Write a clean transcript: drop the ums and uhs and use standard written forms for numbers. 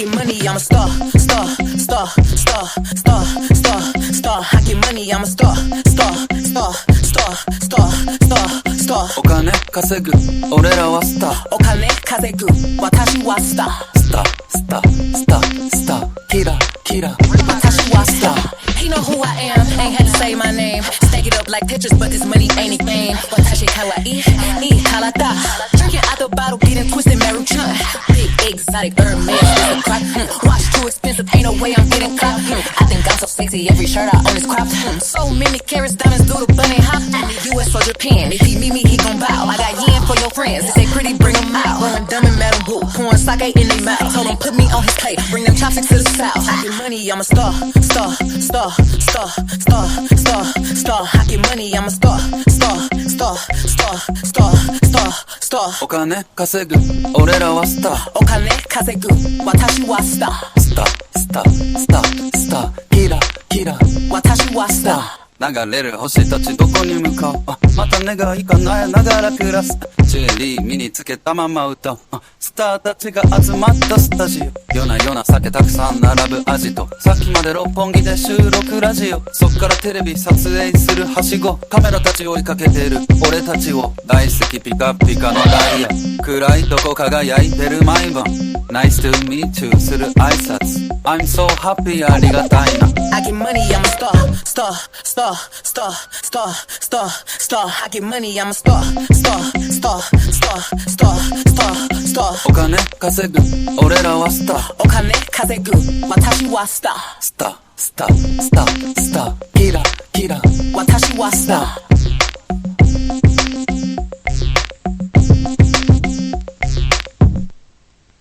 get money, I'm a star. I get money, I'm a star. お金稼ぐ俺らはスター。お金稼ぐ私はスター。スターキラキラ私はスター。He know who I am, ain't had to say my name. Stack it up like pictures, but this money ain't a game. Watashi kawaii, karata. Drinking out the bottle, getting twisted, Maruchan. Big exotic Hermes, this a crop. Watch too expensive, ain't no way I'm getting caught. I think I'm so sexy, every shirt I own is cropped. So many carrots, diamonds, do the bunny hop. US or Japan, if he meet me, he gon' bow. I got yen for your friends, if they pretty, bring them out. Blowing dumb and Madam Boo, pouring sake in their mouth. Told him put me on his plate, bring them chopsticks to the south. I get money, I'm a star. I get money, I'm a star. お金稼ぐ俺らはスター。お金稼ぐ私はスター。スターキラキラ私はスター。流れる星たちどこに向かうまた願い叶えながら暮らすジュエリー身につけたまま歌うスターたちが集まったスタジオ夜な夜な酒たくさん並ぶアジトさっきまで六本木で収録ラジオそっからテレビ撮影するはしごカメラたち追いかけてる俺たちを大好きピカピカのダイヤ暗いとこ輝いてる毎晩 Nice to meet you する挨拶 I'm so happy ありがたいな I get money, I'm a star. I get money, I'm a star. お金稼ぐ俺らはスター。お金稼ぐ私はスター。スターキラキラ私はスター。